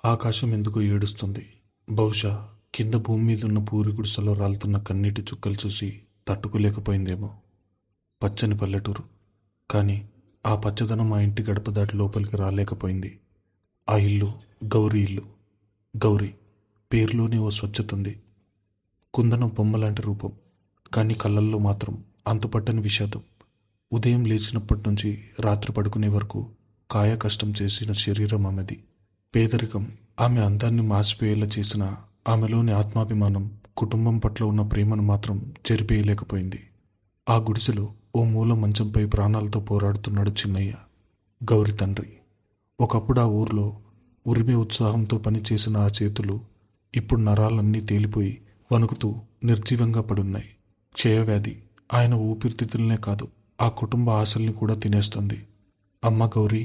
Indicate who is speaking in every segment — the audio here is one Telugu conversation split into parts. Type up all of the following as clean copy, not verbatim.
Speaker 1: ఆకాశం ఎందుకో ఏడుస్తుంది. బహుశా కింద భూమి మీదున్న పూరి గుడిసెలో రాలుతున్న కన్నీటి చుక్కలు చూసి తట్టుకోలేకపోయిందేమో. పచ్చని పల్లెటూరు, కానీ ఆ పచ్చదనం ఆ ఇంటి గడప దాటి లోపలికి రాలేకపోయింది. ఆ ఇల్లు గౌరీ ఇల్లు. గౌరీ పేరులోనే ఓ స్వచ్ఛతుంది. కుందనం బొమ్మలాంటి రూపం, కానీ కళ్ళల్లో మాత్రం అంతుపట్టని విషాదం. ఉదయం లేచినప్పటి నుంచి రాత్రి పడుకునే వరకు కాయ కష్టం చేసిన శరీరం ఆమెది. పేదరికం ఆమె అందాన్ని మార్చిపోయేలా చేసిన ఆమెలోని ఆత్మాభిమానం, కుటుంబం పట్ల ఉన్న ప్రేమను మాత్రం చెరిపేయలేకపోయింది. ఆ గుడిసెలో ఓ మూల మంచంపై ప్రాణాలతో పోరాడుతున్నాడు చిన్నయ్య, గౌరి తండ్రి. ఒకప్పుడు ఆ ఊర్లో ఉరిమే ఉత్సాహంతో పనిచేసిన ఆ చేతులు ఇప్పుడు నరాలన్నీ తేలిపోయి వణుకుతూ నిర్జీవంగా పడున్నాయి. క్షయవ్యాధి ఆయన ఊపిరితిత్తులనే కాదు, ఆ కుటుంబ ఆశల్ని కూడా తినేస్తుంది. అమ్మ గౌరీ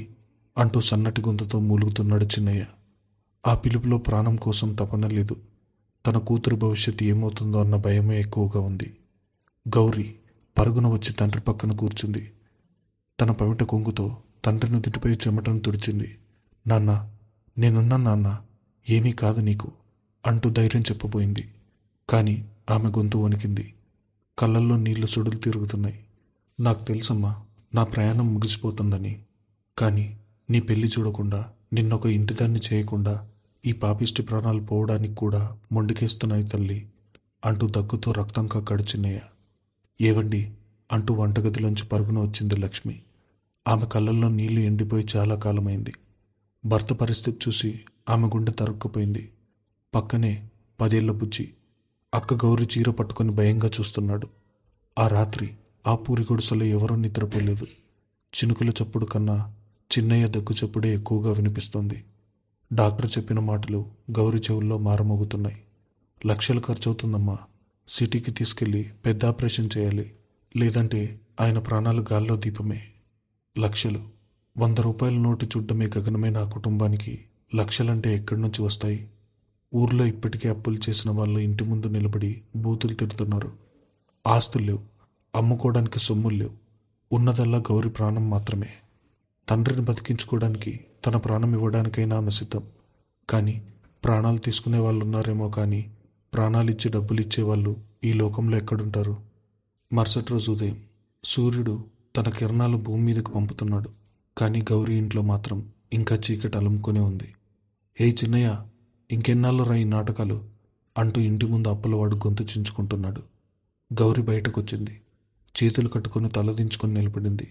Speaker 1: అంటూ సన్నటి గొంతుతో మూలుగుతున్నాడు చిన్నయ్య. ఆ పిలుపులో ప్రాణం కోసం తపన లేదు, తన కూతురు భవిష్యత్తు ఏమవుతుందో అన్న భయమే ఎక్కువగా ఉంది. గౌరీ పరుగున వచ్చి తండ్రి పక్కన కూర్చుంది. తన పమిట కొంగుతో తండ్రి నుదుటిపై చెమటను తుడిచింది. నాన్న, నేనున్నా నాన్న, ఏమీ కాదు నీకు అంటూ ధైర్యం చెప్పబోయింది. కానీ ఆమె గొంతు వణికింది. కళ్ళల్లో నీళ్లు సుడులు తిరుగుతున్నాయి. నాకు తెలుసమ్మా, నా ప్రయాణం ముగిసిపోతుందని. కానీ నీ పెళ్లి చూడకుండా, నిన్నొక ఇంటిదాన్ని చేయకుండా ఈ పాపిష్టి ప్రాణాలు పోవడానికి కూడా మొండికేస్తున్నాయి తల్లి అంటూ దగ్గుతో రక్తం కక్కాడు చిన్నయ్య. ఏవండి అంటూ వంటగదిలోంచి పరుగున వచ్చింది లక్ష్మి. ఆమె కళ్ళల్లో నీళ్లు ఎండిపోయి చాలా కాలమైంది. భర్త పరిస్థితి చూసి ఆమె గుండె తరుక్కుపోయింది. పక్కనే 10 ఏళ్ల బుజ్జి అక్క గౌరి చీర పట్టుకొని భయంగా చూస్తున్నాడు. ఆ రాత్రి ఆ పూరి గుడిసెలో ఎవరూ నిద్రపోలేదు. చినుకుల చప్పుడు కన్నా చిన్నయ్య దగ్గు చప్పుడే ఎక్కువగా వినిపిస్తోంది. డాక్టర్ చెప్పిన మాటలు గౌరి చెవుల్లో మారమోగుతున్నాయి. లక్షలు ఖర్చవుతుందమ్మా, సిటీకి తీసుకెళ్లి పెద్ద ఆపరేషన్ చేయాలి, లేదంటే ఆయన ప్రాణాలు గాల్లో దీపమే. లక్షలు, 100 రూపాయల నోటు చూడ్డమే గగనమైన ఆ కుటుంబానికి లక్షలంటే ఎక్కడి నుంచి వస్తాయి? ఊర్లో ఇప్పటికే అప్పులు చేసిన వాళ్ళు ఇంటి ముందు నిలబడి బూతులు తిడుతున్నారు. ఆస్తులు లేవు, అమ్ముకోవడానికి సొమ్ములు లేవు. ఉన్నదల్లా గౌరి ప్రాణం మాత్రమే. తండ్రిని బతికించుకోవడానికి, తన ప్రాణం ఇవ్వడానికైనా ఆమె సిద్ధం. కానీ ప్రాణాలు తీసుకునే వాళ్ళు ఉన్నారేమో, కానీ ప్రాణాలిచ్చి డబ్బులు ఇచ్చేవాళ్ళు ఈ లోకంలో ఎక్కడుంటారు? మరుసటి రోజు ఉదయం సూర్యుడు తన కిరణాలు భూమి మీదకు పంపుతున్నాడు. కానీ గౌరీ ఇంట్లో మాత్రం ఇంకా చీకటి అలుముకొనే ఉంది. ఏ చిన్నయ్య, ఇంకెన్నాళ్ళు రా ఈ నాటకాలు అంటూ ఇంటి ముందు అప్పలవాడు గొంతు చించుకుంటున్నాడు. గౌరి బయటకొచ్చింది. చేతులు కట్టుకొని తలదించుకొని నిలబడింది.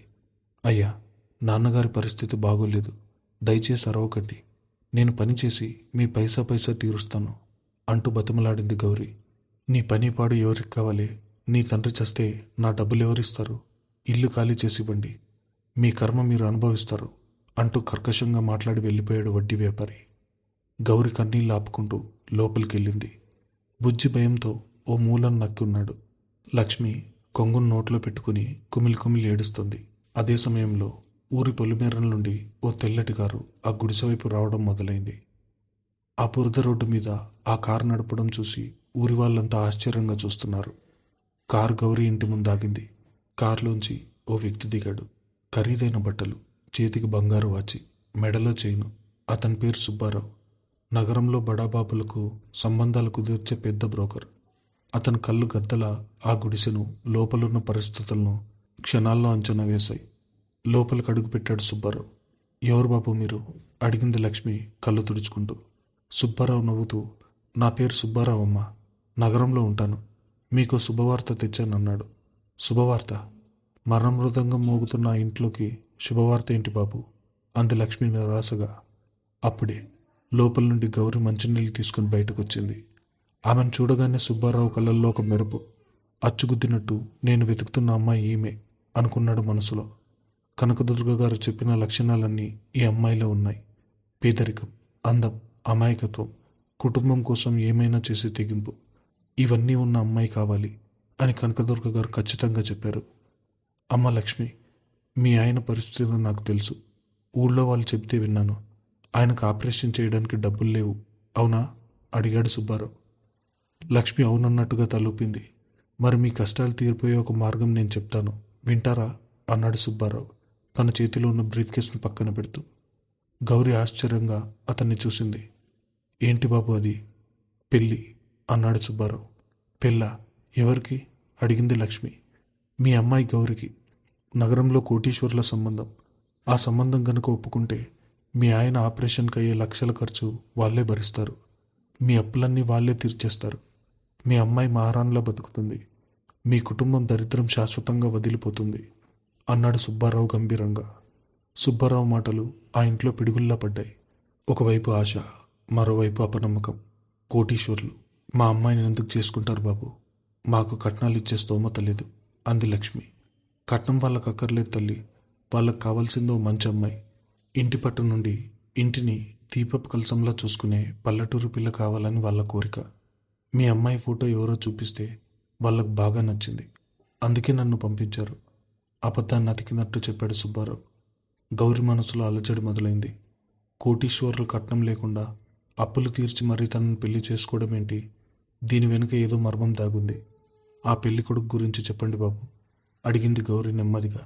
Speaker 1: అయ్యా, నాన్నగారి పరిస్థితి బాగోలేదు, దయచేసి అరవకండి, నేను పనిచేసి మీ పైసా తీరుస్తాను అంటూ బతిమలాడింది గౌరీ. నీ పని పాడు ఎవరికి కావాలి? నీ తండ్రి చస్తే నా డబ్బులు ఎవరిస్తారు? ఇల్లు ఖాళీ చేసి ఇవ్వండి, మీ కర్మ మీరు అనుభవిస్తారు అంటూ కర్కశంగా మాట్లాడి వెళ్ళిపోయాడు వడ్డీ వ్యాపారి. గౌరి కన్నీళ్ళు ఆపుకుంటూ లోపలికెళ్ళింది. బుజ్జి భయంతో ఓ మూలను నక్కున్నాడు. లక్ష్మి కొంగును నోట్లో పెట్టుకుని కుమిలి ఏడుస్తుంది. అదే సమయంలో ఊరి పొలిమేరల నుండి ఓ తెల్లటి కారు ఆ గుడిసె వైపు రావడం మొదలైంది. ఆ బురద రోడ్డు మీద ఆ కారు నడపడం చూసి ఊరి వాళ్ళంతా ఆశ్చర్యంగా చూస్తున్నారు. కారు గౌరీ ఇంటి ముందు ఆగింది. కారులోంచి ఓ వ్యక్తి దిగాడు. ఖరీదైన బట్టలు, చేతికి బంగారు వాచి, మెడలో చైను. అతని పేరు సుబ్బారావు. నగరంలో బడాబాబులకు సంబంధాలు కుదిర్చే పెద్ద బ్రోకర్. అతని కళ్ళు గద్దల ఆ గుడిసెను, లోపలున్న పరిస్థితులను క్షణాల్లో అంచనా వేశాయి. లోపలికి అడుగు పెట్టాడు సుబ్బారావు. ఎవరు బాబు మీరు? అడిగింది లక్ష్మి కళ్ళు తుడుచుకుంటూ. సుబ్బారావు నవ్వుతూ, నా పేరు సుబ్బారావు అమ్మా, నగరంలో ఉంటాను, మీకు శుభవార్త తెచ్చానన్నాడు. శుభవార్త? మరణ మృదంగం మోగుతున్న ఆ ఇంట్లోకి శుభవార్త ఏంటి బాబు అంది లక్ష్మి నిరాశగా. అప్పుడే లోపల నుండి గౌరి మంచినీళ్ళు తీసుకుని బయటకు వచ్చింది. ఆమెను చూడగానే సుబ్బారావు కళ్ళల్లో ఒక మెరుపు. అచ్చుగుద్దినట్టు నేను వెతుకుతున్న అమ్మాయి ఈమె అనుకున్నాడు మనసులో. కనకదుర్గ గారు చెప్పిన లక్షణాలన్నీ ఈ అమ్మాయిలో ఉన్నాయి. పేదరికం, అందం, అమాయకత్వం, కుటుంబం కోసం ఏమైనా చేసే తెగింపు, ఇవన్నీ ఉన్న అమ్మాయి కావాలి అని కనకదుర్గ గారు ఖచ్చితంగా చెప్పారు. అమ్మ లక్ష్మి, మీ ఆయన పరిస్థితి నాకు తెలుసు. ఊళ్ళో వాళ్ళు చెప్తే విన్నాను. ఆయనకు ఆపరేషన్ చేయడానికి డబ్బులు లేవు, అవునా అడిగాడు సుబ్బారావు. లక్ష్మి అవునన్నట్టుగా తలూపింది. మరి మీ కష్టాలు తీరిపోయే ఒక మార్గం నేను చెప్తాను, వింటారా అన్నాడు సుబ్బారావు తన చేతిలో ఉన్న బ్రీఫ్ కేస్ను పక్కన పెడుతూ. గౌరి ఆశ్చర్యంగా అతన్ని చూసింది. ఏంటి బాబు అది? పెళ్ళి అన్నాడు సుబ్బారావు. పెళ్ళా? ఎవరికి? అడిగింది లక్ష్మి. మీ అమ్మాయి గౌరికి. నగరంలో కోటీశ్వరుల సంబంధం. ఆ సంబంధం గనుక ఒప్పుకుంటే మీ ఆయన ఆపరేషన్కి అయ్యే లక్షల ఖర్చు వాళ్ళే భరిస్తారు. మీ అప్పులన్నీ వాళ్ళే తీర్చేస్తారు. మీ అమ్మాయి మహారాణిలా బతుకుతుంది. మీ కుటుంబం దరిద్రం శాశ్వతంగా వదిలిపోతుంది అన్నాడు సుబ్బారావు గంభీరంగా. సుబ్బారావు మాటలు ఆ ఇంట్లో పిడుగుల్లా పడ్డాయి. ఒకవైపు ఆశ, మరోవైపు అపనమ్మకం. కోటీశ్వర్లు మా అమ్మాయిని ఎందుకు చేసుకుంటారు బాబు? మాకు కట్నాలు ఇచ్చే స్తోమత లేదు అంది లక్ష్మి. కట్నం వాళ్ళకు అక్కర్లేదు తల్లి. వాళ్ళకు కావాల్సిందో మంచి అమ్మాయి. ఇంటి పట్టు నుండి ఇంటిని దీపపు కలసంలా చూసుకునే పల్లెటూరు పిల్ల కావాలని వాళ్ళ కోరిక. మీ అమ్మాయి ఫోటో ఎవరో చూపిస్తే వాళ్ళకు బాగా నచ్చింది. అందుకే నన్ను పంపించారు. అబద్ధాన్ని అతికినట్టు చెప్పాడు సుబ్బారావు. గౌరి మనసులో అలజడి మొదలైంది. కోటీశ్వరులు కట్నం లేకుండా అప్పులు తీర్చి మరీ తనను పెళ్లి చేసుకోవడం ఏంటి? దీని వెనుక ఏదో మర్మం దాగుంది. ఆ పెళ్లి కొడుకు గురించి చెప్పండి బాబు అడిగింది గౌరి నెమ్మదిగా.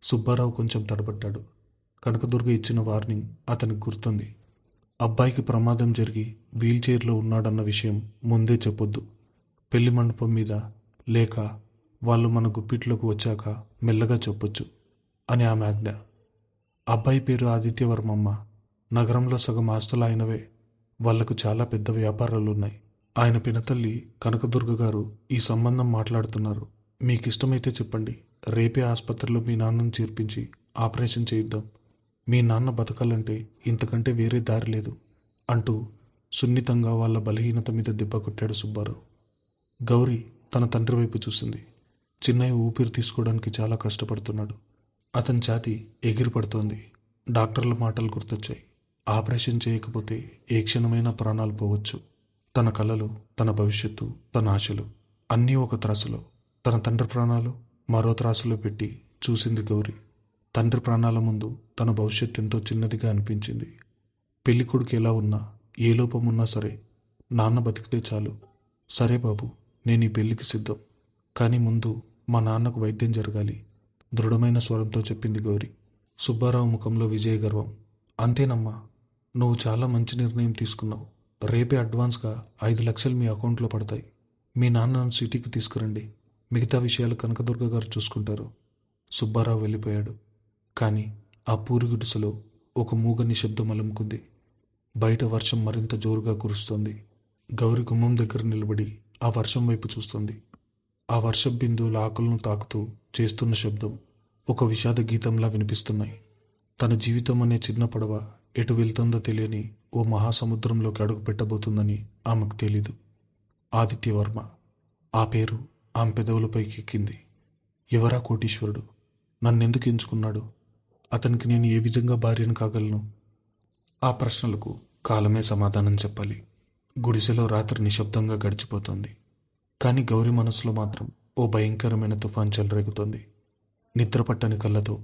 Speaker 1: సుబ్బారావు కొంచెం తడబడ్డాడు. కనకదుర్గ ఇచ్చిన వార్నింగ్ అతనికి గుర్తుంది. అబ్బాయికి ప్రమాదం జరిగి వీల్ చైర్లో ఉన్నాడన్న విషయం ముందే చెప్పొద్దు. పెళ్లి మండపం మీద లేక వాళ్ళు మన గుప్పిట్లోకి వచ్చాక మెల్లగా చెప్పొచ్చు అని ఆమె ఆజ్ఞ. అబ్బాయి పేరు ఆదిత్యవర్మమ్మ. నగరంలో సగం ఆస్తులు ఆయనవే. వాళ్లకు చాలా పెద్ద వ్యాపారాలున్నాయి. ఆయన పినతల్లి కనకదుర్గ గారు ఈ సంబంధం మాట్లాడుతున్నారు. మీకిష్టమైతే చెప్పండి. రేపే ఆసుపత్రిలో మీ నాన్నను చేర్పించి ఆపరేషన్ చేయిద్దాం. మీ నాన్న బతకాలంటే ఇంతకంటే వేరే దారి లేదు అంటూ సున్నితంగా వాళ్ళ బలహీనత మీద దెబ్బ కొట్టాడు సుబ్బారావు. గౌరి తన తండ్రి వైపు చూసింది. చిన్నయ్య ఊపిరి తీసుకోవడానికి చాలా కష్టపడుతున్నాడు. అతని ఛాతీ ఎగిరిపడుతోంది. డాక్టర్ల మాటలు గుర్తొచ్చాయి. ఆపరేషన్ చేయకపోతే ఏ క్షణమైనా ప్రాణాలు పోవచ్చు. తన కలలు, తన భవిష్యత్తు, తన ఆశలు అన్నీ ఒక త్రాసులో, తన తండ్రి ప్రాణాలు మరో త్రాసులో పెట్టి చూసింది గౌరి. తండ్రి ప్రాణాల ముందు తన భవిష్యత్తు ఎంతో చిన్నదిగా అనిపించింది. పెళ్లి కొడుకు ఎలా ఉన్నా, ఏ లోపం ఉన్నా సరే నాన్న బతికితే చాలు. సరే బాబు, నేను ఈ పెళ్లికి సిద్ధం. కానీ ముందు మా నాన్నకు వైద్యం జరగాలి దృఢమైన స్వరంతో చెప్పింది గౌరి. సుబ్బారావు ముఖంలో విజయ గర్వం. అంతేనమ్మా, నువ్వు చాలా మంచి నిర్ణయం తీసుకున్నావు. రేపే అడ్వాన్స్గా 5 లక్షలు మీ అకౌంట్లో పడతాయి. మీ నాన్నను సిటీకి తీసుకురండి. మిగతా విషయాలు కనకదుర్గ గారు చూసుకుంటారు. సుబ్బారావు వెళ్ళిపోయాడు. కానీ ఆ పూరి గుడిసెలో ఒక మూగ నిశ్శబ్దం అలుముకుంది. బయట వర్షం మరింత జోరుగా కురుస్తోంది. గౌరి గుమ్మం దగ్గర నిలబడి ఆ వర్షం వైపు చూస్తుంది. ఆ వర్షం బిందువుల ఆకులను తాకుతూ చేస్తున్న శబ్దం ఒక విషాద గీతంలా వినిపిస్తున్నాయి. తన జీవితం అనే చిన్న పడవ ఎటు వెళ్తుందో తెలియని ఓ మహాసముద్రంలోకి అడుగు పెట్టబోతుందని ఆమెకు తెలీదు. ఆదిత్యవర్మ, ఆ పేరు ఆమె పెదవులపైకి ఎక్కింది. ఎవరా కోటీశ్వరుడు? నన్నెందుకు ఎంచుకున్నాడు? అతనికి నేను ఏ విధంగా భార్యను కాగలను? ఆ ప్రశ్నలకు కాలమే సమాధానం చెప్పాలి. గుడిసెలో రాత్రి నిశ్శబ్దంగా గడిచిపోతోంది. కానీ గౌరి మనసులో మాత్రం ఓ భయంకరమైన తుఫాన్ చెలరేగుతోంది. నిద్రపట్టని కళ్ళతో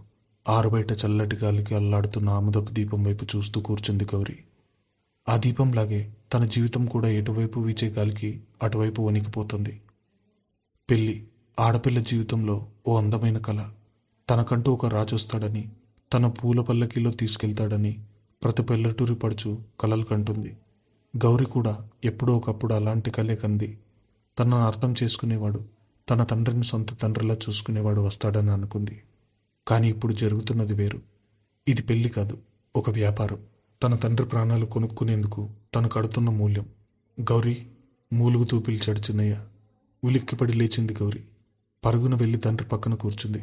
Speaker 1: ఆరుబయట చల్లటి గాలికి అల్లాడుతున్న ఆముదపు దీపం వైపు చూస్తూ కూర్చుంది గౌరి. ఆ దీపంలాగే తన జీవితం కూడా ఎటువైపు వీచే గాలికి అటువైపు వణికిపోతుంది. పెళ్ళి ఆడపిల్ల జీవితంలో ఓ అందమైన కళ. తనకంటూ ఒక రాజు వస్తాడని, తన పూల పల్లకీలో తీసుకెళ్తాడని ప్రతి పల్లెటూరి పడుచు కలలు కంటుంది. గౌరి కూడా ఎప్పుడో ఒకప్పుడు అలాంటి కలే కంది. తనను అర్థం చేసుకునేవాడు, తన తండ్రిని సొంత తండ్రిలా చూసుకునేవాడు వస్తాడని అనుకుంది. కానీ ఇప్పుడు జరుగుతున్నది వేరు. ఇది పెళ్లి కాదు, ఒక వ్యాపారం. తన తండ్రి ప్రాణాలు కొనుక్కునేందుకు తను కడుతున్న మూల్యం. గౌరీ, మూలుగుతూ పిలిచాడు చిన్నయ్య. ఉలిక్కిపడి లేచింది గౌరీ. పరుగున వెళ్ళి తండ్రి పక్కన కూర్చుంది.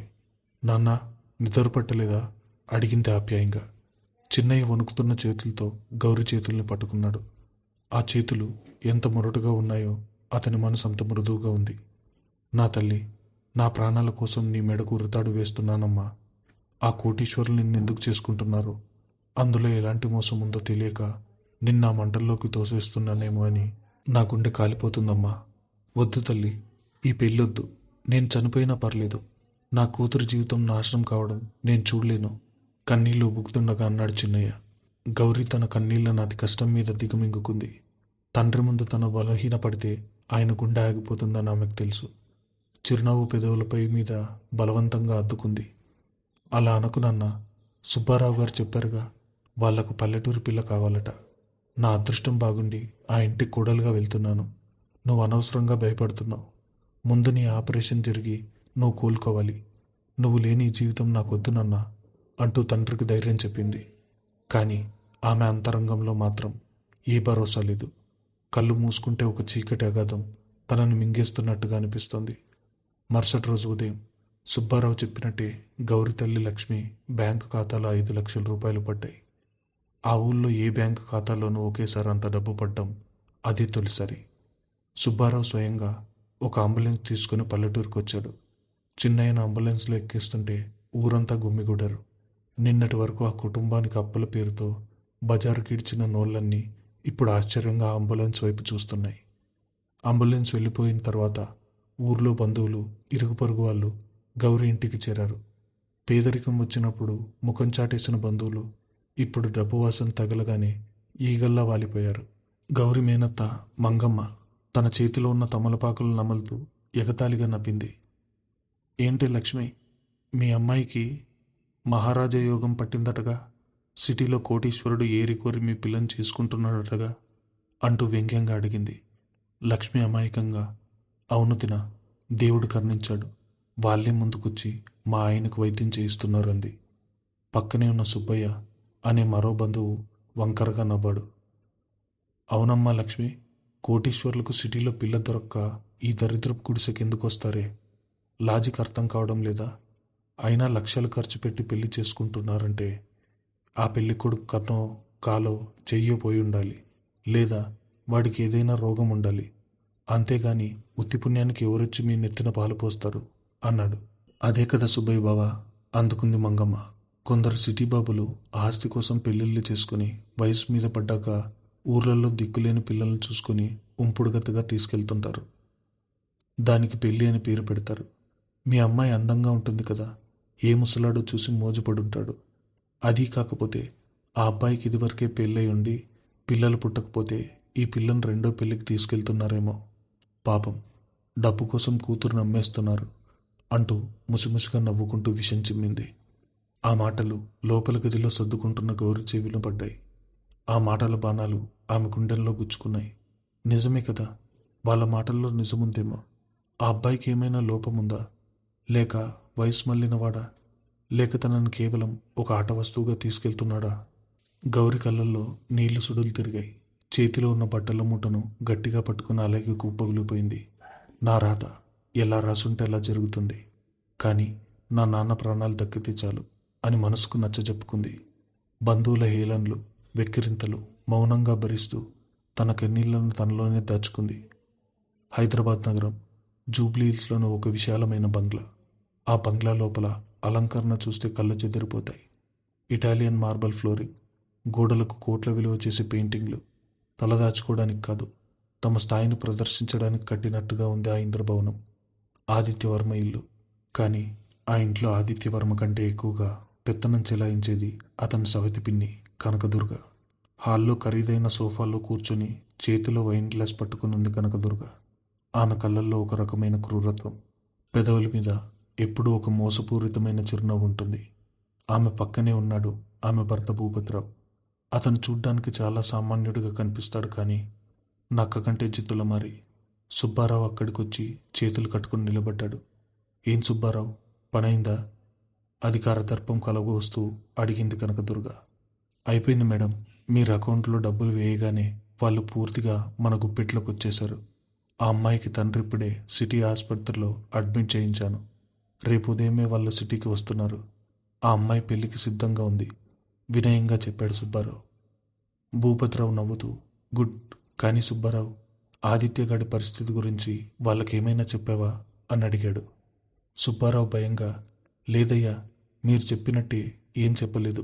Speaker 1: నాన్న, నిద్ర పట్టలేదా అడిగింది ఆప్యాయంగా. చిన్నయ్య వణుకుతున్న చేతులతో గౌరీ చేతుల్ని పట్టుకున్నాడు. ఆ చేతులు ఎంత మొరటుగా ఉన్నాయో అతని మనసు అంత మృదువుగా ఉంది. నా తల్లి, నా ప్రాణాల కోసం నీ మెడకు ఉరితాడు వేస్తున్నానమ్మా. ఆ కోటీశ్వరులు నిన్నెందుకు చేసుకుంటున్నారు? అందులో ఎలాంటి మోసం ఉందో తెలియక నిన్న ఆ మంటల్లోకి తోసేస్తున్నానేమో అని నా గుండె కాలిపోతుందమ్మా. వద్దు తల్లి, ఈ పెళ్ళొద్దు. నేను చనిపోయినా పర్లేదు. నా కూతురు జీవితం నాశనం కావడం నేను చూడలేను కన్నీళ్లు ఉబుకుతుండగా అన్నాడు చిన్నయ్య. గౌరీ తన కన్నీళ్లను అతి కష్టం మీద దిగమింగుకుంది. తండ్రి ముందు తన బలహీన పడితే ఆయన గుండె ఆగిపోతుందని ఆమెకు తెలుసు. చిరునవ్వు పెదవులపై మీద బలవంతంగా అద్దుకుంది. అలా అనుకునన్నా, సుబ్బారావు గారు చెప్పారుగా, వాళ్లకు పల్లెటూరు పిల్ల కావాలట. నా అదృష్టం బాగుండి ఆ ఇంటికి కోడలుగా వెళ్తున్నాను. నువ్వు అనవసరంగా భయపడుతున్నావు. ముందు నీ ఆపరేషన్ జరిగి నువ్వు కోలుకోవాలి. నువ్వు లేని ఈ జీవితం నాకొద్దు నాన్న అంటూ తండ్రికి ధైర్యం చెప్పింది. కానీ ఆమె అంతరంగంలో మాత్రం ఏ భరోసా లేదు. కళ్ళు మూసుకుంటే ఒక చీకటి అగాధం తనను మింగేస్తున్నట్టుగా అనిపిస్తోంది. మరుసటి రోజు ఉదయం సుబ్బారావు చెప్పినట్టే గౌరి తల్లి లక్ష్మి బ్యాంకు ఖాతాలో 5 లక్షల రూపాయలు పడ్డాయి. ఆ ఊళ్ళో ఏ బ్యాంకు ఖాతాలోనూ ఒకేసారి అంత డబ్బు పడ్డం అదే తొలిసారి. సుబ్బారావు స్వయంగా ఒక అంబులెన్స్ తీసుకుని పల్లెటూరుకు వచ్చాడు. చిన్నయ్యన అంబులెన్స్లో ఎక్కిస్తుంటే ఊరంతా గుమ్మిగూడారు. నిన్నటి వరకు ఆ కుటుంబానికి అప్పుల పేరుతో బజారుకి ఇడ్చిన నోళ్లన్నీ ఇప్పుడు ఆశ్చర్యంగా ఆ అంబులెన్స్ వైపు చూస్తున్నాయి. అంబులెన్స్ వెళ్ళిపోయిన తర్వాత ఊర్లో బంధువులు, ఇరుగు పొరుగు వాళ్ళు గౌరి ఇంటికి చేరారు. పేదరికం వచ్చినప్పుడు ముఖం చాటేసిన బంధువులు ఇప్పుడు డబ్బు వాసన తగలగానే ఈగల్లా వాలిపోయారు. గౌరి మేనత్త మంగమ్మ తన చేతిలో ఉన్న తమలపాకులు నమలుతూ ఎగతాళిగా నవ్వింది. ఏంటి లక్ష్మి, మీ అమ్మాయికి మహారాజా యోగం పట్టిందటగా? సిటీలో కోటీశ్వరుడు ఏరికోరి మీ పిల్లని చేసుకుంటున్నాడటగా అంటూ వ్యంగ్యంగా అడిగింది. లక్ష్మి అమాయకంగా, అవును తిన, దేవుడు కరుణించాడు. వాళ్ళే ముందుకొచ్చి మా ఆయనకు వైద్యం చేయిస్తున్నారు అంది. పక్కనే ఉన్న సుబ్బయ్య అనే మరో బంధువు వంకరగా నవ్వాడు. అవునమ్మా లక్ష్మి, కోటీశ్వర్లకు సిటీలో పిల్ల దొరక్క ఈ దరిద్రపు గుడిసెకెందుకు వస్తారే? లాజిక్ అర్థం కావడం లేదా? అయినా లక్షలు ఖర్చు పెట్టి పెళ్లి చేసుకుంటున్నారంటే ఆ పెళ్లి కొడుకు కన్నో కాలో చెయ్యో పోయి ఉండాలి, లేదా వాడికి ఏదైనా రోగం ఉండాలి. అంతేగాని ఉత్తి పుణ్యానికి ఎవరొచ్చి మీ నెత్తిన పాలు పోస్తారు అన్నాడు. అదే కదా సుబ్బయ్య బావా, అందుకుంది మంగమ్మ. కొందరు సిటీ బాబులు ఆస్తి కోసం పెళ్ళిళ్ళు చేసుకుని వయసు మీద పడ్డాక ఊర్లలో దిక్కులేని పిల్లల్ని చూసుకుని ఉంపుడుగత్తగా తీసుకెళ్తుంటారు. దానికి పెళ్ళి అని పేరు పెడతారు. మీ అమ్మాయి అందంగా ఉంటుంది కదా, ఏ ముసలాడో చూసి మోజుపడుంటాడు. అదీ కాకపోతే ఆ అబ్బాయికి ఇదివరకే పెళ్ళై ఉండి పిల్లలు పుట్టకపోతే ఈ పిల్లని రెండో పెళ్ళికి తీసుకెళ్తున్నారేమో. పాపం, డబ్బు కోసం కూతురుని అమ్మేస్తున్నారు అంటూ ముసిముసిగా నవ్వుకుంటూ విషం చిమ్మింది. ఆ మాటలు లోపల గదిలో సర్దుకుంటున్న గౌరి చెవిలో పడ్డాయి. ఆ మాటల బాణాలు ఆమె గుండెల్లో గుచ్చుకున్నాయి. నిజమే కదా, వాళ్ళ మాటల్లో నిజముందేమో. ఆ అబ్బాయికి ఏమైనా లోపముందా? లేక వయసు మళ్ళినవాడా? లేక తనను కేవలం ఒక ఆట వస్తువుగా తీసుకెళ్తున్నాడా? గౌరి కళ్ళల్లో నీళ్లు సుడులు తిరిగాయి. చేతిలో ఉన్న బట్టల మూటను గట్టిగా పట్టుకుని అలాగే కుప్పగులిపోయింది. నా రాత ఎలా రాసుంటే అలా జరుగుతుంది, కానీ నా నాన్న ప్రాణాలు దక్కితే చాలు అని మనసుకు నచ్చజెప్పుకుంది. బంధువుల హేళనలు, వెక్కిరింతలు మౌనంగా భరిస్తూ తన కన్నీళ్లను తనలోనే దాచుకుంది. హైదరాబాద్ నగరం జూబ్లీ హిల్స్లోని ఒక విశాలమైన బంగ్లా. ఆ బంగ్లా లోపల అలంకరణ చూస్తే కళ్ళు చెదిరిపోతాయి. ఇటాలియన్ మార్బల్ ఫ్లోరింగ్, గోడలకు కోట్ల విలువ చేసే పెయింటింగ్లు. తలదాచుకోవడానికి కాదు, తమ స్థాయిని ప్రదర్శించడానికి కట్టినట్టుగా ఉంది ఆ ఇంద్రభవనం. ఆదిత్యవర్మ ఇల్లు. కానీ ఆ ఇంట్లో ఆదిత్యవర్మ కంటే ఎక్కువగా పెత్తనం చెలాయించేది అతని సవతి పిన్ని కనకదుర్గ. హాల్లో ఖరీదైన సోఫాల్లో కూర్చొని చేతిలో వైన్ గ్లాస్ పట్టుకునుంది కనకదుర్గ. ఆమె కళ్ళల్లో ఒక రకమైన క్రూరత్వం, పెదవుల మీద ఎప్పుడూ ఒక మోసపూరితమైన చిరునవ్వు ఉంటుంది. ఆమె పక్కనే ఉన్నాడు ఆమె భర్త భూపతిరావు. అతను చూడ్డానికి చాలా సామాన్యుడిగా కనిపిస్తాడు, కానీ నక్క కంటే జిత్తుల మారి. సుబ్బారావు అక్కడికొచ్చి చేతులు కట్టుకుని నిలబడ్డాడు. ఏం సుబ్బారావు, పనైందా? అధికార దర్పం కలగోస్తూ అడిగింది కనకదుర్గ. అయిపోయింది మేడం, మీరు అకౌంట్లో డబ్బులు వేయగానే వాళ్ళు పూర్తిగా మన గుప్పెట్లోకి వచ్చేశారు. ఆ అమ్మాయికి తండ్రి ఇప్పుడే సిటీ ఆసుపత్రిలో అడ్మిట్ చేయించాను. రేపు ఉదయమే వాళ్ళు సిటీకి వస్తున్నారు. ఆ అమ్మాయి పెళ్లికి సిద్ధంగా ఉంది వినయంగా చెప్పాడు సుబ్బారావు. భూపతిరావు నవ్వుతూ, గుడ్. కానీ సుబ్బారావు, ఆదిత్యగాడి పరిస్థితి గురించి వాళ్ళకేమైనా చెప్పావా అని అడిగాడు. సుబ్బారావు భయంగా, లేదయ్యా, మీరు చెప్పినట్టే ఏం చెప్పలేదు.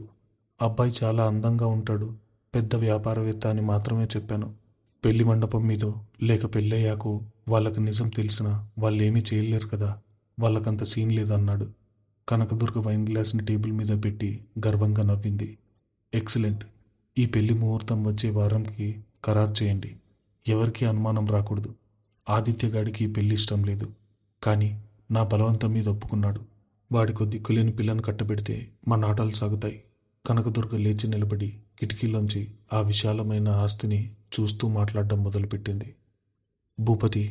Speaker 1: అబ్బాయి చాలా అందంగా ఉంటాడు, పెద్ద వ్యాపారవేత్త అని మాత్రమే చెప్పాను. పెళ్లి మండపం మీదో లేక పెళ్ళయ్యాకో వాళ్ళకి నిజం తెలిసినా వాళ్ళేమీ చేయలేరు కదా, వాళ్ళకంత సీన్ లేదన్నాడు. కనకదుర్గ వైన్ గ్లాస్ని టేబుల్ మీద పెట్టి గర్వంగా నవ్వింది. ఎక్సలెంట్. ఈ పెళ్లి ముహూర్తం వచ్చే వారంకి ఖరారు చేయండి. ఎవరికీ అనుమానం రాకూడదు. ఆదిత్యగాడికి ఈ పెళ్లి ఇష్టం లేదు, కానీ నా బలవంతం మీద ఒప్పుకున్నాడు. వాడికో దిక్కులేని పిల్లను కట్టబెడితే మా నాటాలు సాగుతాయి. కనకదుర్గ లేచి నిలబడి కిటికీలోంచి ఆ విశాలమైన ఆస్తిని చూస్తూ మాట్లాడడం మొదలుపెట్టింది. భూపతి,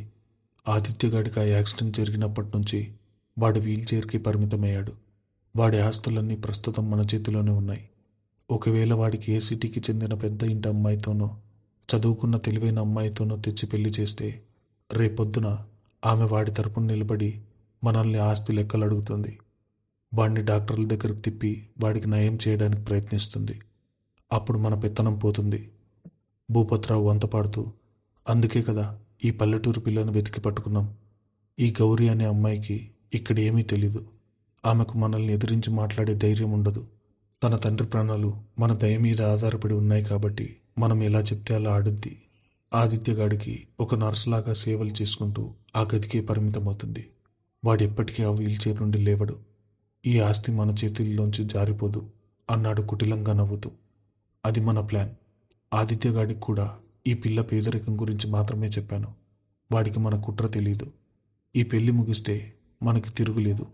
Speaker 1: ఆదిత్యగాడికి ఆ యాక్సిడెంట్ జరిగినప్పటి నుంచి వాడు వీల్చైర్కి పరిమితమయ్యాడు. వాడి ఆస్తులన్నీ ప్రస్తుతం మన చేతిలోనే ఉన్నాయి. ఒకవేళ వాడికి ఏ సిటీకి చెందిన పెద్ద ఇంటి అమ్మాయితోనో, చదువుకున్న తెలివైన అమ్మాయితోనో తెచ్చి పెళ్లి చేస్తే రేపొద్దున ఆమె వాడి తరపున నిలబడి మనల్ని ఆస్తి లెక్కలు అడుగుతుంది. వాడిని డాక్టర్ల దగ్గరకు తిప్పి వాడికి నయం చేయడానికి ప్రయత్నిస్తుంది. అప్పుడు మన పెత్తనం పోతుంది. భూపతిరావు వంతపాడుతూ, అందుకే కదా ఈ పల్లెటూరు పిల్లను వెతికి పట్టుకున్నాం. ఈ గౌరీ అనే అమ్మాయికి ఇక్కడ ఏమీ తెలీదు. ఆమెకు మనల్ని ఎదిరించి మాట్లాడే ధైర్యం ఉండదు. తన తండ్రి ప్రాణాలు మన దయ మీద ఆధారపడి ఉన్నాయి కాబట్టి మనం ఎలా చెప్తే అలా ఆడుద్ది. ఆదిత్యగాడికి ఒక నర్సులాగా సేవలు చేసుకుంటూ ఆ గదికే పరిమితమవుతుంది. వాడు ఎప్పటికీ ఆ వీల్చైర్ నుండి లేవడు. ఈ ఆస్తి మన చేతుల్లోంచి జారిపోదు అన్నాడు కుటిలంగా నవ్వుతూ. అది మన ప్లాన్. ఆదిత్యగాడికి కూడా ఈ పిల్ల పేదరికం గురించి మాత్రమే చెప్పాను. వాడికి మన కుట్ర తెలీదు. ఈ పెళ్లి ముగిస్తే మనకి తిరుగులేదు.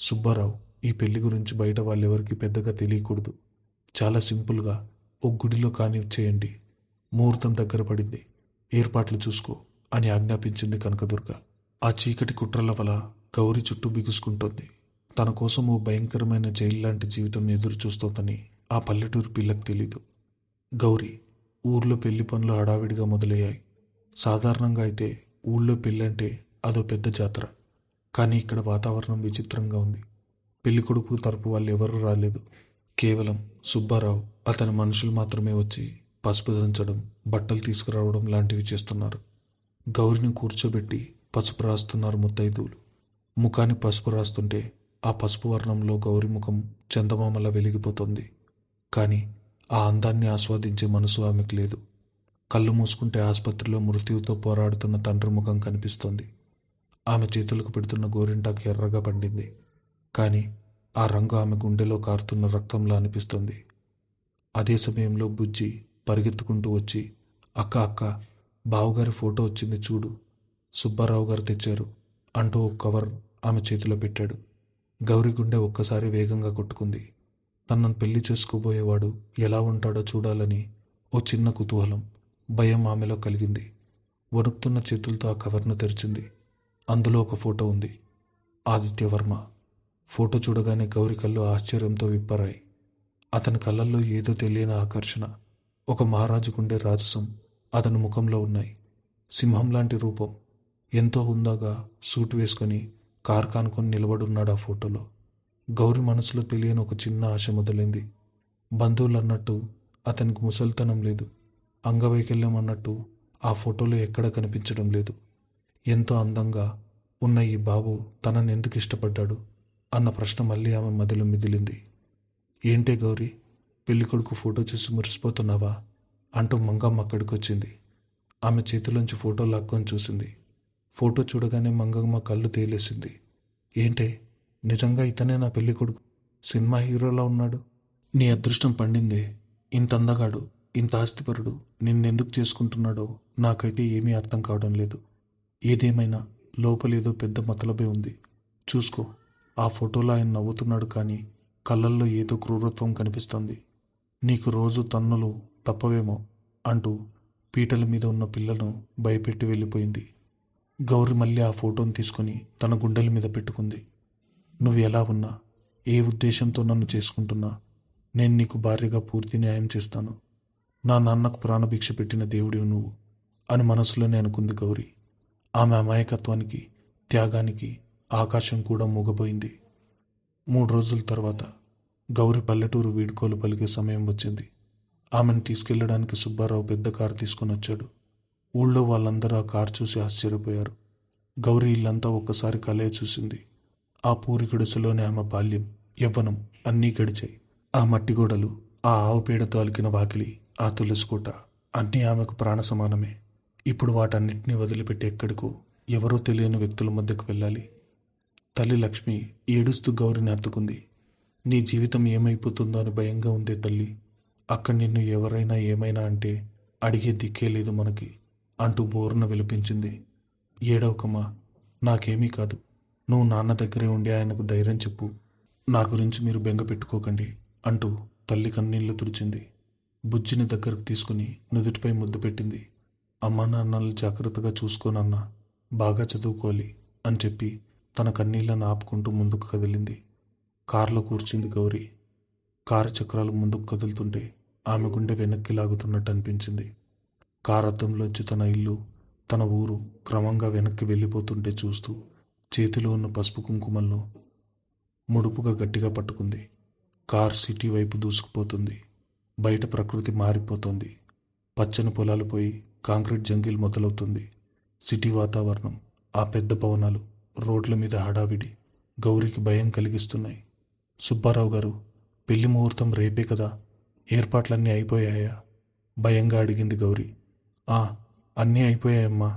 Speaker 1: సుబ్బారావు, ఈ పెళ్లి గురించి బయట వాళ్ళెవరికి పెద్దగా తెలియకూడదు. చాలా సింపుల్గా ఒక గుడిలో కానిచ్చేయండి. ముహూర్తం దగ్గర పడింది. ఏర్పాట్లు చూసుకో అని ఆజ్ఞాపించింది కనకదుర్గ. ఆ చీకటి కుట్రల వల్ల గౌరీ చుట్టూ బిగుసుకుంటోంది. తన కోసం ఓ భయంకరమైన జైలు లాంటి జీవితం ఎదురు చూస్తోందని ఆ పల్లెటూరు పిల్లకు తెలీదు. గౌరీ, ఊర్లో పెళ్లి పనులు హడావిడిగా మొదలయ్యాయి. సాధారణంగా అయితే ఊళ్ళో పెళ్ళంటే అదో పెద్ద జాతర. కానీ ఇక్కడ వాతావరణం విచిత్రంగా ఉంది. పెళ్ళికొడుకు తరపు వాళ్ళు ఎవరూ రాలేదు. కేవలం సుబ్బారావు, అతని మనుషులు మాత్రమే వచ్చి పసుపు దంచడం, బట్టలు తీసుకురావడం లాంటివి చేస్తున్నారు. గౌరిని కూర్చోబెట్టి పసుపు రాస్తున్నారు ముత్తైదువులు. ముఖాన్ని పసుపు రాస్తుంటే ఆ పసుపు వర్ణంలో గౌరి ముఖం చందమామలా వెలిగిపోతుంది. కానీ ఆ అందాన్ని ఆస్వాదించే మనసు ఆమెకు లేదు. కళ్ళు మూసుకుంటే ఆసుపత్రిలో మృత్యువుతో పోరాడుతున్న తండ్రి ముఖం కనిపిస్తోంది. ఆమె చేతులకు పెడుతున్న గోరింటాకు ఎర్రగా పండింది. కానీ ఆ రంగు ఆమె గుండెలో కారుతున్న రక్తంలా అనిపిస్తుంది. అదే సమయంలో బుజ్జి పరిగెత్తుకుంటూ వచ్చి, అక్క అక్క, బావుగారి ఫోటో వచ్చింది చూడు, సుబ్బారావు గారు తెచ్చారు అంటూ ఒక కవర్ ఆమె చేతిలో పెట్టాడు. గౌరి గుండె ఒక్కసారి వేగంగా కొట్టుకుంది. తనను పెళ్లి చేసుకోబోయేవాడు ఎలా ఉంటాడో చూడాలని ఓ చిన్న కుతూహలం, భయం ఆమెలో కలిగింది. వణుకుతున్న చేతులతో ఆ కవర్ను తెరిచింది. అందులో ఒక ఫోటో ఉంది. ఆదిత్యవర్మ. ఫోటో చూడగానే గౌరి కళ్ళు ఆశ్చర్యంతో విప్పారాయి. అతని కళ్ళల్లో ఏదో తెలియని ఆకర్షణ, ఒక మహారాజుకుండే రాజసం అతని ముఖంలో ఉన్నాయి. సింహం లాంటి రూపం, ఎంతో హుందాగా సూట్ వేసుకొని కారు కానుకొని నిలబడున్నాడు ఆ ఫోటోలో. గౌరి మనసులో తెలియని ఒక చిన్న ఆశ మొదలైంది. బంధువులు అన్నట్టు అతనికి ముసలితనం లేదు. అంగవైకల్యం అన్నట్టు ఆ ఫోటోలో ఎక్కడా కనిపించడం లేదు. ఎంతో అందంగా ఉన్న ఈ బాబు తనని ఎందుకు ఇష్టపడ్డాడు అన్న ప్రశ్న మళ్ళీ ఆమె మదిలో మిదిలింది. ఏంటే గౌరీ, పెళ్ళికొడుకు ఫోటో చూసి మురిసిపోతున్నావా అంటూ మంగమ్మ అక్కడికి వచ్చింది. ఆమె చేతిలోంచి ఫోటో లాక్కొని చూసింది. ఫోటో చూడగానే మంగమ్మ కళ్ళు తేలేసింది. ఏంటే, నిజంగా ఇతనే నా పెళ్ళికొడుకు? సినిమా హీరోలా ఉన్నాడు. నీ అదృష్టం పండిందే. ఇంత అందగాడు, ఇంత ఆస్తిపరుడు నిన్నెందుకు చేసుకుంటున్నాడో నాకైతే ఏమీ అర్థం కావడం లేదు. ఏదేమైనా లోపలేదో పెద్ద మతలబే ఉంది. చూసుకో, ఆ ఫోటోలో ఆయన నవ్వుతున్నాడు, కానీ కళ్ళల్లో ఏదో క్రూరత్వం కనిపిస్తోంది. నీకు రోజు తన్నులు తప్పవేమో అంటూ పీటల మీద ఉన్న పిల్లను భయపెట్టి వెళ్ళిపోయింది. గౌరి మళ్ళీ ఆ ఫోటోను తీసుకుని తన గుండెల మీద పెట్టుకుంది. నువ్వు ఎలా ఉన్నా, ఏ ఉద్దేశంతో నన్ను చేసుకుంటున్నా, నేను నీకు భార్యగా పూర్తి న్యాయం చేస్తాను. నా నాన్నకు ప్రాణభిక్ష పెట్టిన దేవుడివి నువ్వు అని మనసులోనే అనుకుంది గౌరి. ఆమె అమాయకత్వానికి, త్యాగానికి ఆకాశం కూడా మూగబోయింది. 3 రోజుల తర్వాత గౌరి పల్లెటూరు వీడ్కోలు పలికే సమయం వచ్చింది. ఆమెను తీసుకెళ్లడానికి సుబ్బారావు పెద్ద కారు తీసుకుని వచ్చాడు. ఊళ్ళో వాళ్ళందరూ ఆ కారు చూసి ఆశ్చర్యపోయారు. గౌరి ఇల్లంతా ఒక్కసారి కలే చూసింది. ఆ పూరి గుడిసెలోనే ఆమె బాల్యం, యవ్వనం అన్నీ గడిచాయి. ఆ మట్టి గోడలు, ఆ ఆవు పేడతో అలికిన వాకిలి, ఆ తులసికోట అన్నీ ఆమెకు ప్రాణ సమానమే. ఇప్పుడు వాటన్నిటినీ వదిలిపెట్టి ఎక్కడికో, ఎవరో తెలియని వ్యక్తుల మధ్యకు వెళ్ళాలి. తల్లి లక్ష్మి ఏడుస్తూ గౌరిని హత్తుకుంది. నీ జీవితం ఏమైపోతుందో అని భయంగా ఉంది తల్లి. అక్కడ నిన్ను ఎవరైనా ఏమైనా అంటే అడిగే దిక్కే లేదు మనకి అంటూ బోరున విలిపించింది. ఏడవకమ్మా, నాకేమీ కాదు. నువ్వు నాన్న దగ్గరే ఉండి ఆయనకు ధైర్యం చెప్పు. నా గురించి మీరు బెంగ పెట్టుకోకండి అంటూ తల్లి కన్నీళ్లు తుడిచింది. బుజ్జిని దగ్గరకు తీసుకుని నుదుటిపై ముద్దు పెట్టింది. అమ్మా నాన్నలు జాగ్రత్తగా చూసుకోనన్నా, బాగా చదువుకోవాలి అని చెప్పి తన కన్నీళ్లను ఆపుకుంటూ ముందుకు కదిలింది. కారులో కూర్చుంది గౌరీ. కారు చక్రాలు ముందుకు కదులుతుంటే ఆమె గుండె వెనక్కి లాగుతున్నట్టు అనిపించింది. కారు అద్దంలోంచి తన ఇల్లు, తన ఊరు క్రమంగా వెనక్కి వెళ్ళిపోతుంటే చూస్తూ చేతిలో ఉన్న పసుపు కుంకుమలను ముడుపుగా గట్టిగా పట్టుకుంది. కార్ సిటీ వైపు దూసుకుపోతుంది. బయట ప్రకృతి మారిపోతుంది. పచ్చని పొలాలు పోయి కాంక్రీట్ జంగిల్ మొదలవుతుంది. సిటీ వాతావరణం, ఆ పెద్ద భవనాలు, రోడ్ల మీద హడావిడి గౌరికి భయం కలిగిస్తున్నాయి. సుబ్బారావు గారు, పెళ్లి ముహూర్తం రేపే కదా, ఏర్పాట్లన్నీ అయిపోయాయా? భయంగా అడిగింది గౌరీ. అన్నీ అయిపోయాయమ్మా.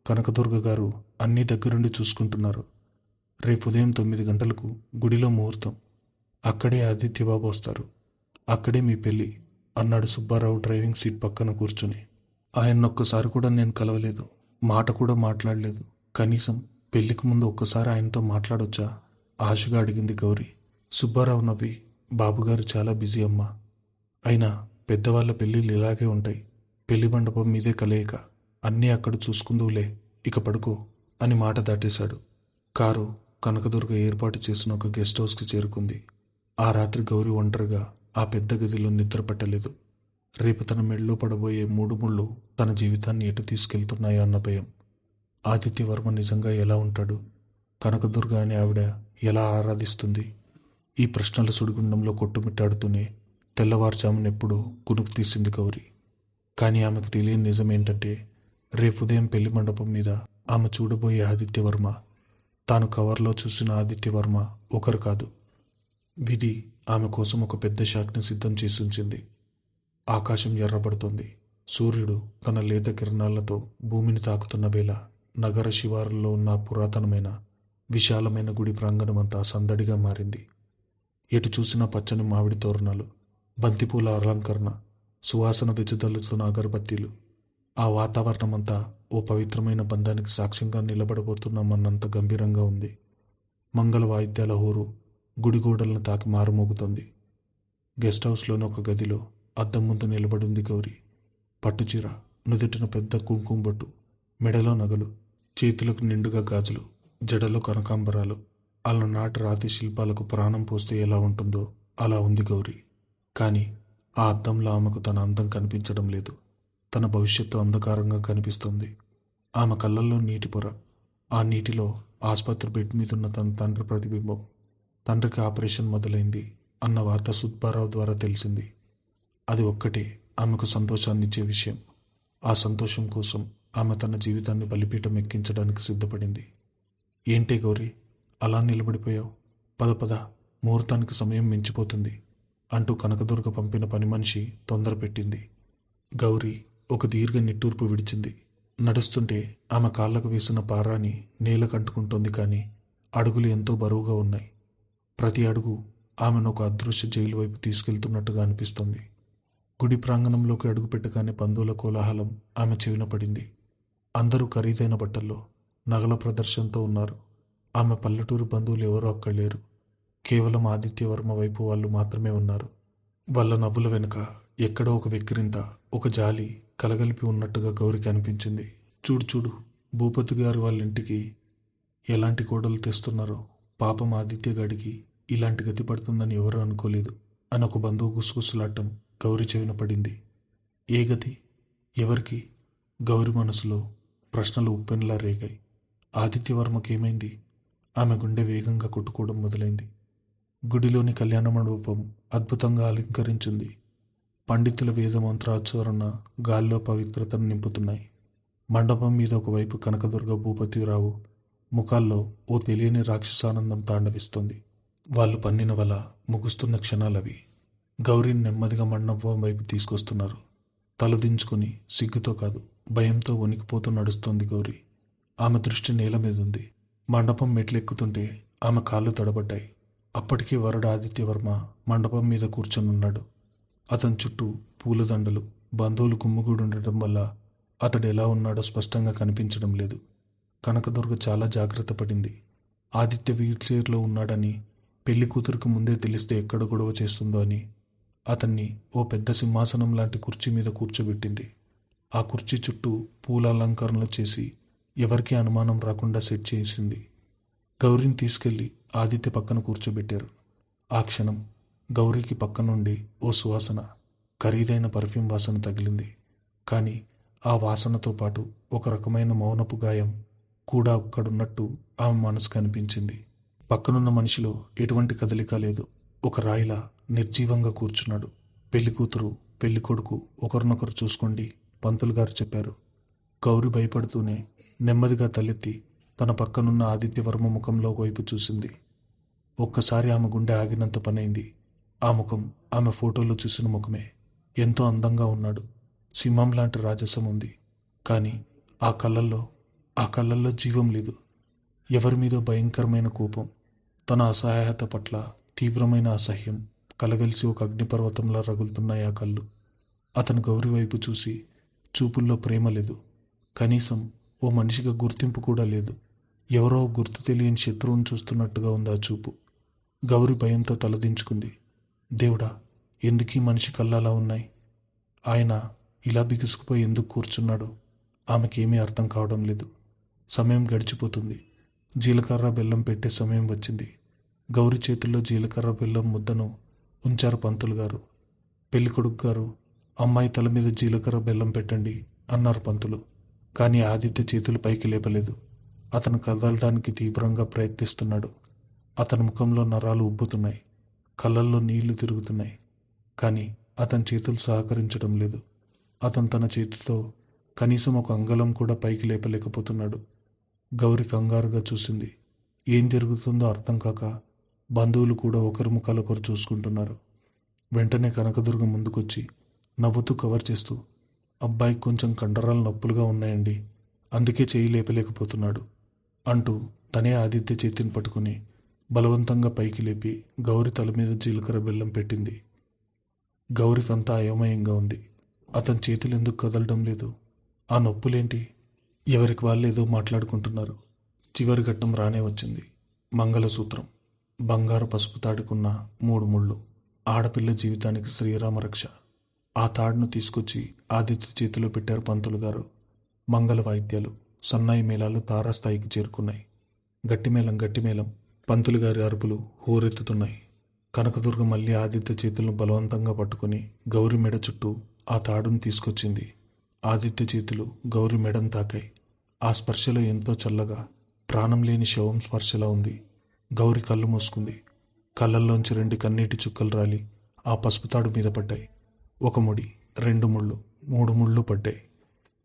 Speaker 1: కనకదుర్గ గారు అన్నీ దగ్గరుండి చూసుకుంటున్నారు. రేపు ఉదయం 9 గంటలకు గుడిలో ముహూర్తం. అక్కడే ఆదిత్యబాబు వస్తారు. అక్కడే మీ పెళ్ళి అన్నాడు సుబ్బారావు డ్రైవింగ్ సీట్ పక్కన కూర్చుని. ఆయన్నొక్కసారి కూడా నేను కలవలేదు, మాట కూడా మాట్లాడలేదు. కనీసం పెళ్లికి ముందు ఒక్కసారి ఆయనతో మాట్లాడొచ్చా? ఆశగా అడిగింది గౌరీ. సుబ్బారావు నవ్వి, బాబుగారు చాలా బిజీ అమ్మా. అయినా పెద్దవాళ్ళ పెళ్ళిళ్ళు ఇలాగే ఉంటాయి. పెళ్లి మండపం మీదే కలయిక, అన్నీ అక్కడ చూసుకుందువులే, ఇక పడుకో అని మాట దాటేశాడు. కారు కనకదుర్గ ఏర్పాటు చేసిన ఒక గెస్ట్ హౌస్కి చేరుకుంది. ఆ రాత్రి గౌరీ ఒంటరిగా ఆ పెద్ద గదిలో నిద్ర పట్టలేదు. రేపు తన మెడలో పడబోయే 3 ముళ్ళు తన జీవితాన్ని ఎటు తీసుకెళ్తున్నాయో అన్న భయం. ఆదిత్యవర్మ నిజంగా ఎలా ఉంటాడు? కనకదుర్గ అని ఆవిడ ఎలా ఆరాధిస్తుంది? ఈ ప్రశ్నల సుడిగుండంలో కొట్టుమిట్టాడుతూనే తెల్లవారుజామునెప్పుడో కునుకు తీసింది గౌరీ. కానీ ఆమెకు తెలియని నిజం ఏంటంటే, రేపు ఉదయం పెళ్లి మండపం మీద ఆమె చూడబోయే ఆదిత్యవర్మ, తాను కవర్లో చూసిన ఆదిత్యవర్మ ఒకరు కాదు. విధి ఆమె కోసం ఒక పెద్ద షాక్ని సిద్ధం చేసి ఉంచింది. ఆకాశం ఎర్రబడుతోంది. సూర్యుడు తన లేత కిరణాలతో భూమిని తాకుతున్న వేళ నగర శివారుల్లో ఉన్న పురాతనమైన విశాలమైన గుడి ప్రాంగణమంతా సందడిగా మారింది. ఎటు చూసినా పచ్చని మామిడి తోరణాలు, బంతిపూల అలంకరణ, సువాసన వెచుదల్లుతున్న అగరబత్తీలు. ఆ వాతావరణమంతా ఓ పవిత్రమైన బంధానికి సాక్ష్యంగా నిలబడబోతున్నామన్నంత గంభీరంగా ఉంది. మంగళ వాయిద్యాల హోరు గుడి గోడలను తాకి మారుమోగుతోంది. గెస్ట్ హౌస్లోని ఒక గదిలో అద్దం ముందు నిలబడింది గౌరీ. పట్టుచీర, నుదుటిన పెద్ద కుంకుమ బొట్టు, మెడలో నగలు, చేతులకు నిండుగా గాజులు, జడలో కనకాంబరాలు. అలనాటి రాతి శిల్పాలకు ప్రాణం పోస్తే ఎలా ఉంటుందో అలా ఉంది గౌరీ. కానీ ఆ అద్దంలో ఆమెకు తన అందం కనిపించడం లేదు. తన భవిష్యత్తు అంధకారంగా కనిపిస్తుంది. ఆమె కళ్ళల్లో నీటి పొర. ఆ నీటిలో ఆసుపత్రి బెడ్ మీదున్న తన తండ్రి ప్రతిబింబం. తండ్రికి ఆపరేషన్ మొదలైంది అన్న వార్త సుబ్బారావు ద్వారా తెలిసింది. అది ఒక్కటే ఆమెకు సంతోషాన్నిచ్చే విషయం. ఆ సంతోషం కోసం ఆమె తన జీవితాన్ని బలిపీఠం ఎక్కించడానికి సిద్ధపడింది. ఏంటే గౌరీ, అలా నిలబడిపోయావు? పద పద, ముహూర్తానికి సమయం మించిపోతుంది అంటూ కనకదుర్గ పంపిన పని మనిషి తొందర పెట్టింది. గౌరీ ఒక దీర్ఘ నిట్టూర్పు విడిచింది. నడుస్తుంటే ఆమె కాళ్లకు వేసిన పారాని నేలకంటుకుంటోంది. కానీ అడుగులు ఎంతో బరువుగా ఉన్నాయి. ప్రతి అడుగు ఆమెను ఒక అదృశ్య జైలు వైపు తీసుకెళ్తున్నట్టుగా అనిపిస్తుంది. గుడి ప్రాంగణంలోకి అడుగుపెట్టగానే బంధువుల కోలాహలం ఆమె చెవిన పడింది. అందరూ ఖరీదైన బట్టల్లో, నగల ప్రదర్శనతో ఉన్నారు. ఆమె పల్లెటూరు బంధువులు ఎవరూ అక్కడ లేరు. కేవలం ఆదిత్యవర్మ వైపు వాళ్ళు మాత్రమే ఉన్నారు. వాళ్ళ నవ్వుల వెనుక ఎక్కడో ఒక వెక్కిరింత, ఒక జాలి కలగలిపి ఉన్నట్టుగా గౌరికి అనిపించింది. చూడు చూడు, భూపతి గారు వాళ్ళ ఇంటికి ఎలాంటి కోడలు తెస్తున్నారో. పాపం ఆదిత్య గాడికి ఇలాంటి గతి పడుతుందని ఎవరూ అనుకోలేదు అని ఒక బంధువు గుసగుసలాడటం గౌరి చెవిన పడింది. ఏ గతి? ఎవరికి? గౌరి మనసులో ప్రశ్నలు ఉప్పెనలా రేగాయి. ఆదిత్యవర్మకేమైంది? ఆమె గుండె వేగంగా కొట్టుకోవడం మొదలైంది. గుడిలోని కళ్యాణ మండపం అద్భుతంగా అలంకరించింది. పండితుల వేద మంత్రోచ్చారణ గాల్లో పవిత్రతను నింపుతున్నాయి. మండపం మీద ఒకవైపు కనకదుర్గ, భూపతిరావు ముఖాల్లో ఓ తెలియని రాక్షసానందం తాండవిస్తుంది. వాళ్ళు పన్నిన వల ముగుస్తున్న క్షణాలవి. గౌరీని నెమ్మదిగా మండపం వైపు తీసుకొస్తున్నారు. తలదించుకుని సిగ్గుతో కాదు, భయంతో వణికిపోతూ నడుస్తోంది గౌరీ. ఆమె దృష్టి నేల మీద ఉంది. మండపం మెట్లెక్కుతుంటే ఆమె కాళ్ళు తడబడ్డాయి. అప్పటికే వరుడు ఆదిత్యవర్మ మండపం మీద కూర్చొనున్నాడు. అతని చుట్టూ పూలదండలు, బంధువులు గుమ్ముగూడి ఉండటం వల్ల అతడు ఎలా ఉన్నాడో స్పష్టంగా కనిపించడం లేదు. కనకదుర్గ చాలా జాగ్రత్త పడింది. ఆదిత్య వీల్చైర్లో ఉన్నాడని, పెళ్లి కూతురికి ముందే తెలిస్తే ఎక్కడ గొడవ చేస్తుందో అని. అతన్ని ఓ పెద్ద సింహాసనం లాంటి కుర్చీ మీద కూర్చోబెట్టింది. ఆ కుర్చీ చుట్టూ పూల అలంకరణలు చేసి ఎవరికీ అనుమానం రాకుండా సెట్ చేసింది. గౌరీని తీసుకెళ్లి ఆదిత్య పక్కన కూర్చోబెట్టారు. ఆ క్షణం గౌరీకి పక్క నుండి ఓ సువాసన, ఖరీదైన పర్ఫ్యూమ్ వాసన తగిలింది. కానీ ఆ వాసనతో పాటు ఒక రకమైన మౌనపు గాయం కూడా అక్కడున్నట్టు ఆమె మనసుకు అనిపించింది. పక్కనున్న మనిషిలో ఎటువంటి కదలిక లేదు. ఒక రాయిలా నిర్జీవంగా కూర్చున్నాడు. పెళ్లి కూతురు, పెళ్లి కొడుకు ఒకరినొకరు చూసుకోండి, పంతులు గారు చెప్పారు. గౌరి భయపడుతూనే నెమ్మదిగా తలెత్తి తన పక్కనున్న ఆదిత్యవర్మ ముఖంలో వైపు చూసింది. ఒక్కసారి ఆమె గుండె ఆగినంత పనైంది. ఆ ముఖం ఆమె ఫోటోలో చూసిన ముఖమే. ఎంతో అందంగా ఉన్నాడు. సింహం లాంటి రాజసం ఉంది. కానీ ఆ కళ్ళల్లో జీవం లేదు. ఎవరి మీదో భయంకరమైన కోపం, తన అసహాయత పట్ల తీవ్రమైన అసహ్యం కలగలిసి ఒక అగ్నిపర్వతంలా రగులుతున్నాయి ఆ కళ్ళు. అతను గౌరి వైపు చూసి చూపుల్లో ప్రేమ లేదు. కనీసం ఓ మనిషిగా గుర్తింపు కూడా లేదు. ఎవరో గుర్తు తెలియని శత్రువును చూస్తున్నట్టుగా ఉంది ఆ చూపు. గౌరి భయంతో తలదించుకుంది. దేవుడా, ఎందుకీ మనిషి కళ్ళలా ఉన్నాయి? ఆయన ఇలా బిగుసుకుపోయి ఎందుకు కూర్చున్నాడో ఆమెకేమీ అర్థం కావడం లేదు. సమయం గడిచిపోతుంది. జీలకర్ర బెల్లం పెట్టే సమయం వచ్చింది. గౌరి చేతుల్లో జీలకర్ర బెల్లం ముద్దను ఉంచారు పంతులు గారు. పెళ్ళికొడుకు గారు, అమ్మాయి తల మీద జీలకర్ర బెల్లం పెట్టండి అన్నారు పంతులు. కానీ ఆదిత్య చేతులు పైకి లేపలేదు. అతను కదలడానికి తీవ్రంగా ప్రయత్నిస్తున్నాడు. అతని ముఖంలో నరాలు ఉబ్బుతున్నాయి. కళ్ళల్లో నీళ్లు తిరుగుతున్నాయి. కానీ అతని చేతులు సహకరించడం లేదు. అతను తన చేతితో కనీసం ఒక అంగళం కూడా పైకి లేపలేకపోతున్నాడు. గౌరి కంగారుగా చూసింది. ఏం జరుగుతుందో అర్థం కాక బంధువులు కూడా ఒకరి ముఖాలొకరు చూసుకుంటున్నారు. వెంటనే కనకదుర్గ ముందుకొచ్చి నవ్వుతూ కవర్ చేస్తూ, అబ్బాయికి కొంచెం కండరాలు నొప్పులుగా ఉన్నాయండి, అందుకే చేయి లేపలేకపోతున్నాడు అంటూ తనే ఆదిత్య చేతిని పట్టుకుని బలవంతంగా పైకి లేపి గౌరి తల మీద జీలకర్ర బెల్లం పెట్టింది. గౌరికంతా అయోమయంగా ఉంది. అతని చేతులు ఎందుకు కదలడం లేదు? ఆ నొప్పులేంటి? ఎవరికి వాళ్ళు ఏదో మాట్లాడుకుంటున్నారు. చివరి ఘట్టం రానే వచ్చింది. మంగళసూత్రం, బంగారు పసుపు తాడుకున్న 3 ముళ్ళు, ఆడపిల్ల జీవితానికి శ్రీరామ రక్ష. ఆ తాడును తీసుకొచ్చి ఆదిత్య చేతిలో పెట్టారు పంతులు గారు. మంగళ వాయిద్యాలు, సన్నాయి మేళాలు తారాస్థాయికి చేరుకున్నాయి. గట్టిమేళం, పంతులు గారి అరుపులు హోరెత్తుతున్నాయి. కనకదుర్గ మళ్ళీ ఆదిత్య చేతులను బలవంతంగా పట్టుకుని గౌరి మెడ చుట్టూ ఆ తాడును తీసుకొచ్చింది. ఆదిత్య చేతులు గౌరి మెడను తాకాయి. ఆ స్పర్శలో ఎంతో చల్లగా, ప్రాణం లేని శవం స్పర్శలా ఉంది. గౌరి కళ్ళు మూసుకుంది. కళ్ళల్లోంచి 2 కన్నీటి చుక్కలు రాలి ఆ పసుపు తాడు మీద పడ్డాయి. 1 ముడి, 2 ముళ్ళు, 3 ముళ్ళు పడ్డాయి.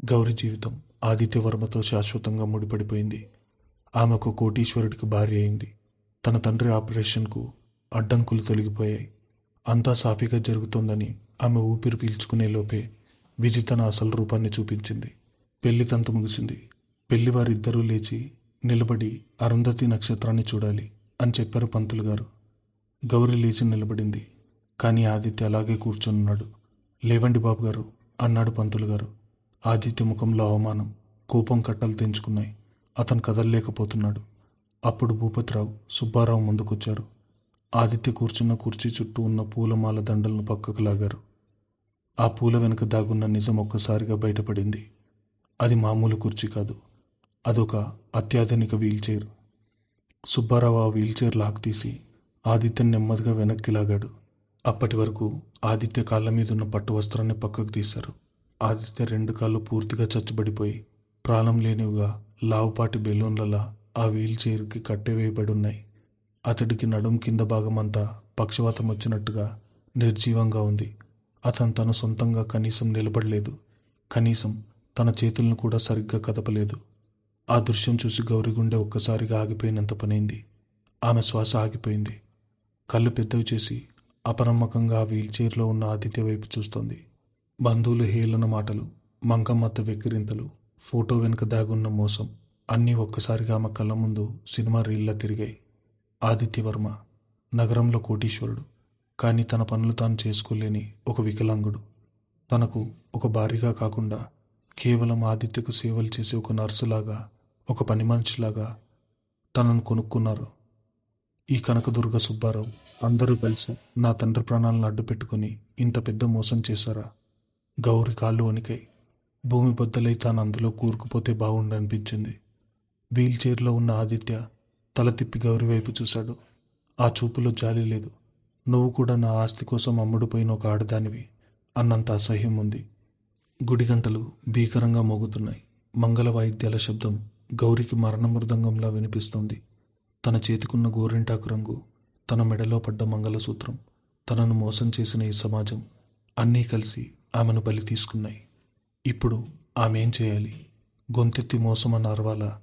Speaker 1: గౌరి జీవితం ఆదిత్యవర్మతో శాశ్వతంగా ముడిపడిపోయింది. ఆమె ఒక కోటీశ్వరుడికి భార్య అయింది. తన తండ్రి ఆపరేషన్కు అడ్డంకులు తొలగిపోయాయి. అంతా సాఫీగా జరుగుతోందని ఆమె ఊపిరి పీల్చుకునే లోపే విధి తన అసలు రూపాన్ని చూపించింది. పెళ్లి తంతు ముగిసింది. పెళ్లివారిద్దరూ లేచి నిలబడి అరుంధతి నక్షత్రాన్ని చూడాలి అని చెప్పారు పంతులు గారు. గౌరి లేచి నిలబడింది. కానీ ఆదిత్య అలాగే కూర్చొనున్నాడు. లేవండి బాబుగారు అన్నాడు పంతులు గారు. ఆదిత్య ముఖంలో అవమానం, కోపం కట్టలు తెంచుకున్నాయి. అతను కదలలేకపోతున్నాడు. అప్పుడు భూపతిరావు, సుబ్బారావు ముందుకొచ్చారు. ఆదిత్య కూర్చున్న కుర్చీ చుట్టూ ఉన్న పూలమాల దండలను పక్కకు లాగారు. ఆ పూల వెనుక దాగున్న నిజం ఒక్కసారిగా బయటపడింది. అది మామూలు కుర్చీ కాదు, అదొక అత్యాధునిక వీల్చైర్. సుబ్బారావు ఆ వీల్చైర్ లాక్ తీసి ఆదిత్యని నెమ్మదిగా వెనక్కి లాగాడు. అప్పటి వరకు ఆదిత్య కాళ్ళ మీద ఉన్న పట్టు వస్త్రాన్ని పక్కకు తీశారు. ఆదిత్య 2 కాళ్ళు పూర్తిగా చచ్చుబడిపోయి ప్రాణం లేనివిగా లావుపాటి బెలూన్లలా ఆ వీల్చైర్కి కట్టెవేయబడున్నాయి. అతడికి నడుం కింద భాగమంతా పక్షవాతం వచ్చినట్టుగా నిర్జీవంగా ఉంది. అతను తన సొంతంగా కనీసం నిలబడలేదు. కనీసం తన చేతులను కూడా సరిగ్గా కదపలేదు. ఆ దృశ్యం చూసి గౌరి గుండె ఒక్కసారిగా ఆగిపోయినంత పనైంది. ఆమె శ్వాస ఆగిపోయింది. కళ్ళు పెద్దవి చేసి అపనమ్మకంగా ఆ వీల్చైర్లో ఉన్న ఆదిత్య వైపు చూస్తోంది. బంధువులు హేళన మాటలు, మంకమ్మత్త వెక్కిరింతలు, ఫోటో వెనుక దాగున్న మోసం అన్నీ ఒక్కసారిగా ఆమె కళ్ళ ముందు సినిమా రీల్లా తిరిగాయి. ఆదిత్యవర్మ నగరంలో కోటీశ్వరుడు, కానీ తన పనులు తాను చేసుకోలేని ఒక వికలాంగుడు. తనకు ఒక భార్యగా కాకుండా కేవలం ఆదిత్యకు సేవలు చేసే ఒక నర్సులాగా, ఒక పని మనిషిలాగా తనను కొనుక్కున్నారు. ఈ కనకదుర్గ సుబ్బారావు అందరూ కలిసి నా తండ్రి ప్రాణాలను అడ్డు పెట్టుకుని ఇంత పెద్ద మోసం చేశారా? గౌరి కాళ్ళు వణికాయి. భూమి బద్దలై తాను అందులో కూరుకుపోతే బాగుండనిపించింది. వీల్ చైర్లో ఉన్న ఆదిత్య తల తిప్పి గౌరి వైపు చూశాడు. ఆ చూపులో జాలి లేదు. నువ్వు కూడా నా ఆస్తి కోసం అమ్ముడుపోయిన ఒక ఆడదానివి అన్నంత అసహ్యం ఉంది. గుడి గంటలు భీకరంగా మోగుతున్నాయి. మంగళ వాయిద్యాల శబ్దం గౌరికి మరణ మృదంగంలా వినిపిస్తోంది. తన చేతికున్న గోరింటాకు రంగు, తన మెడలో పడ్డ మంగళసూత్రం, తనను మోసం చేసిన ఈ సమాజం అన్నీ కలిసి ఆమెను బలి తీసుకున్నాయి. ఇప్పుడు ఆమె ఏం చేయాలి? గొంతెత్తి మోసమని అరవాలా?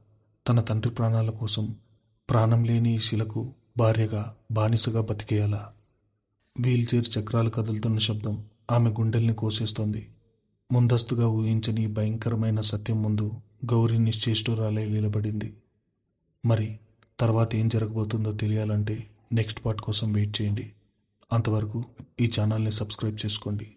Speaker 1: తన తండ్రి ప్రాణాల కోసం ప్రాణం లేని ఈ శిలకు భార్యగా బానిసగా బతికేయాలా? వీల్ చైర్ చక్రాలు కదులుతున్న శబ్దం ఆమె గుండెల్ని కోసేస్తోంది. ముందస్తుగా ఊహించని ఈ భయంకరమైన సత్యం ముందు గౌరీ నిశ్చేష్టురాలై నిలబడింది. మరి తర్వాత ఏం జరగబోతుందో తెలియాలంటే నెక్స్ట్ పార్ట్ కోసం వెయిట్ చేయండి. అంతవరకు ఈ ఛానల్ని సబ్స్క్రైబ్ చేసుకోండి.